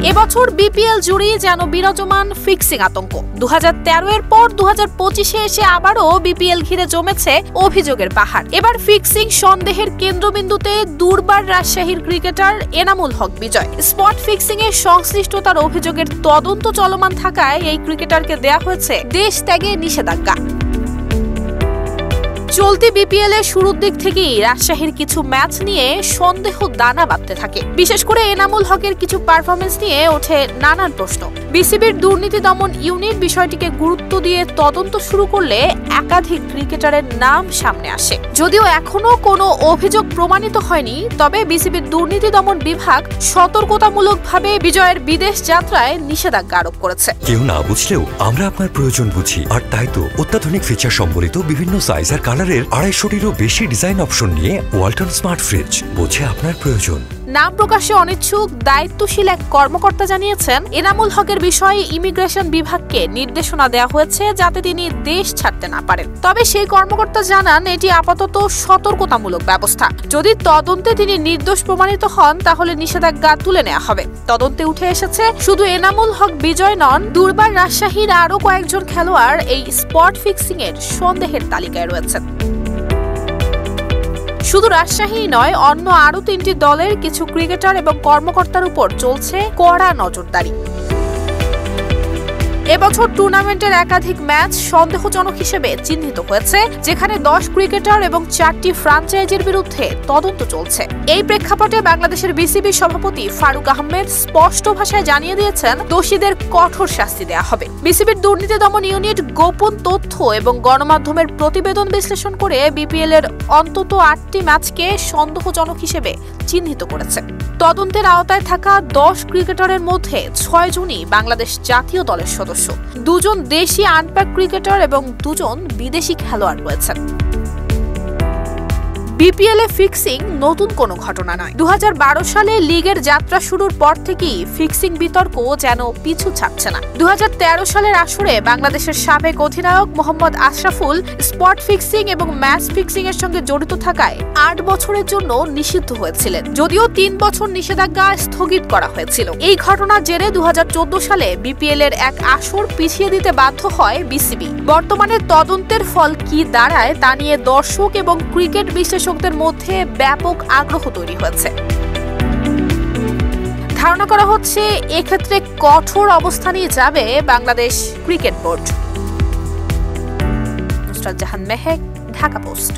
এবছর বিপিএল জুড়েই যেন বিরাজমান ফিক্সিং আতঙ্ক। 2013 এর পর 2025-এ এসে আবারও বিপিএল ঘিরে জমেছে অভিযোগের পাহাড়। এবার ফিক্সিং সন্দেহের কেন্দ্রবিন্দুতে দুর্বার রাজশাহীর ক্রিকেটার এনামুল হক বিজয়। স্পট ফিক্সিং এর সংশ্লিষ্টতার অভিযোগের তদন্ত চলমান থাকায় এই ক্রিকেটারকে দেয়া হয়েছে দেশ ত্যাগে নিষেধাজ্ঞা। চলতি বিপিএল এর শুরুর দিক থেকেই রাজশাহীর কিছু ম্যাচ নিয়ে সন্দেহ দানা বাঁধতে থাকে। বিশেষ করে এনামুল হকের কিছু পারফরমেন্স নিয়ে ওঠে নানান প্রশ্ন। বিসিবির দুর্নীতি দমন ইউনিট বিষয়টিকে গুরুত্ব দিয়ে তদন্ত শুরু করলে একাধিক ক্রিকেটারের নাম সামনে আসে। যদিও এখনো কোনো অভিযোগ প্রমাণিত হয়নি, তবে বিসিবির দুর্নীতি দমন বিভাগ সতর্কতামূলকভাবে বিজয়ের বিদেশ যাত্রায় নিষেধাজ্ঞা আরোপ করেছে। কেউ না বুঝলেও আমরা আপনার প্রয়োজন বুঝি, আর তাই তো অত্যাধুনিক ফিচার সম্বলিত বিভিন্ন সাইজ আর কালারের 250-টিরও বেশি ডিজাইন অপশন নিয়ে ওয়ালটন স্মার্ট ফ্রিজ বোঝে আপনার প্রয়োজন। নাম প্রকাশে অনিচ্ছুক দায়িত্বশীল এক কর্মকর্তা জানিয়েছেন, এনামুল হকের বিষয়ে ইমিগ্রেশন বিভাগকে নির্দেশনা দেওয়া হয়েছে যাতে তিনি দেশ ছাড়তে না পারেন। তবে সেই কর্মকর্তা জানান, এটি আপাতত সতর্কতামূলক ব্যবস্থা। যদি তদন্তে তিনি নির্দোষ প্রমাণিত হন তাহলে নিষেধাজ্ঞা তুলে নেওয়া হবে। তদন্তে উঠে এসেছে শুধু এনামুল হক বিজয় নন, দুর্বার রাজশাহীর আরও কয়েকজন খেলোয়াড় এই স্পট ফিক্সিং এর সন্দেহের তালিকায় রয়েছেন। শুধু রাজশাহী নয়, অন্য আরও 3টি দলের কিছু ক্রিকেটার এবং কর্মকর্তার উপর চলছে কড়া নজরদারি। এবছর টুর্নামেন্টের একাধিক ম্যাচ সন্দেহজনক হিসেবে চিহ্নিত হয়েছে, যেখানে 10 ক্রিকেটার এবং 4টি ফ্রাঞ্চাইজির বিরুদ্ধে তদন্ত চলছে। এই প্রেক্ষাপটে বাংলাদেশের বিসিবি সভাপতি ফারুক আহমেদ স্পষ্ট ভাষায় জানিয়ে দিয়েছেন, দোষীদের কঠোর শাস্তি দেওয়া হবে। বিসিবির দুর্নীতি দমন ইউনিট গোপন তথ্য এবং গণমাধ্যমের প্রতিবেদন বিশ্লেষণ করে বিপিএল এর অন্তত 8টি ম্যাচকে সন্দেহজনক হিসেবে চিহ্নিত করেছে। তদন্তের আওতায় থাকা 10 ক্রিকেটারের মধ্যে 6 জনই বাংলাদেশ জাতীয় দলের সদস্য। 2 জন দেশি আনপ্যাক ক্রিকেটার এবং 2 জন বিদেশি খেলোয়াড় রয়েছেন। বিপিএল এ ফিক্সিং নতুন কোনো ঘটনা নয়। 2012 সালে লিগের যাত্রা শুরুর পর থেকেই ফিক্সিং বিতর্ক যেন পিছু ছাড়ছে না। 2013 সালের আসরে বাংলাদেশের সাবেক অধিনায়ক মোহাম্মদ আশরাফুল স্পট ফিক্সিং এবং ম্যাচ ফিক্সিং এর সঙ্গে জড়িত থাকায় 8 বছরের জন্য নিষিদ্ধ হয়েছিলেন, যদিও 3 বছর নিষেধাজ্ঞা স্থগিত করা হয়েছিল। এই ঘটনার জেরে 2014 সালে বিপিএল এর এক আসর পিছিয়ে দিতে বাধ্য হয় বিসিবি। বর্তমানে তদন্তের ফল কি দাঁড়ায় তা নিয়ে দর্শক এবং ক্রিকেট বিশ্লেষকদের মধ্যে ব্যাপক আগ্রহ তৈরি হয়েছে। ধারণা করা হচ্ছে এক্ষেত্রে কঠোর অবস্থানই যাবে Bangladesh cricket board. Nusrat Jahan Mehak, Dhaka post.